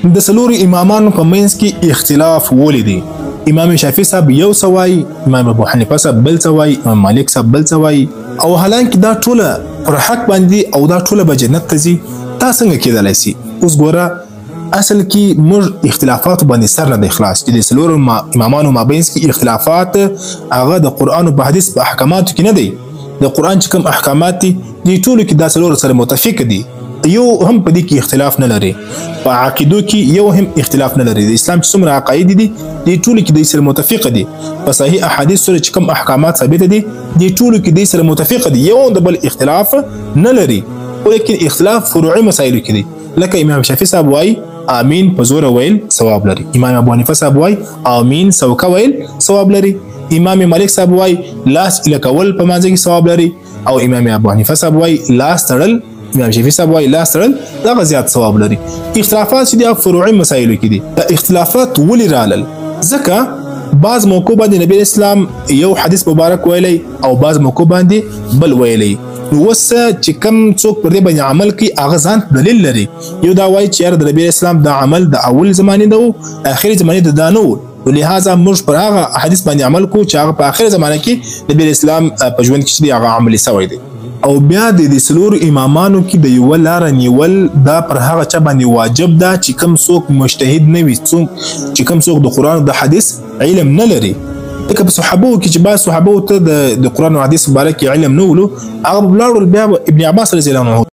د څلورو امامانو په منځ کې اختلاف ولیدي. امام شافعي صاحب یو څه وایي، امام ابو حنیفه صاحب بل څه وایي، امام مالک صاحب بل څه وایي، او حالانکه دا ټوله پر حق باندې او دا ټوله به جنت ته ځي. دا څنګه کېدلی سي؟ اوس ګوره اصل کې موږ اختلافات باندې سر نه دی خلاص، چې د څلورو امامانو مابینځ کې اختلافات هغه د قرآن او حدیث په احکاماتو کې نه دی. د قرآن چې کوم احکامات دي دې ټولو کې دا څلورو سره متفق دي، یو هم په دې کې اختلاف نه لري. په عقیدو کې یو هم اختلاف نه لري. د اسلام چې څومره عقاید دي دې ټولو کې د سره متفق دي. په صحیح احادیث سره چې کوم احکامات ثابت دي دې ټولو کې د سره متفق دي، یو د بل اختلاف نه لري، ولیکن اختلاف فروعي مسایلو کې دي. لکه امام شافعي صاحب وایي آمین په زور ویل ثواب لري، امام ابو حنیفه صاحب وایي آمین سوکه ویل ثواب لري، امام مالک صاحب وایي لاس الکول په مانځه کې ثواب لري، او امام ابو حنیفه صاحب وایي لاس تړل، امام شافعي صاحب وایي لاس تړل دغه زیات ثواب لري. اختلافات چې دي فروعي مسایلو کې دي. دا اختلافات ولې رالل؟ ځکه بعض موقع باندې نبی اسلام یو حدیث مبارک ویلی او بعض موقع باندې بل ویلی. وس چې کم څوک پر دې باندې عمل کوي هغه ځان دلیل لري. یو دا وایي چې د نبی اسلام دا عمل د اول زمانه ده او اخر زمانه ده دا نه و، لہذا موږ پر هغه حدیث باندې عمل کوو چې هغه په اخر زمانه کې نبی اسلام په ژوند کې چې هغه عملي سوی دی. او بیا د څلورو امامانو کې د یو لار نیول دا پر هغه چا باندې واجب ده چې کم څوک مجتهد نه وي، چې کم څوک د قرآن او د حدیث علم نه لري. لکه په صحابو کې چې بعض صحابو ته د قرآن او حدیث مبارک علم نه ولو، هغه ولاړل بیا ابن عباس رضی الله عنه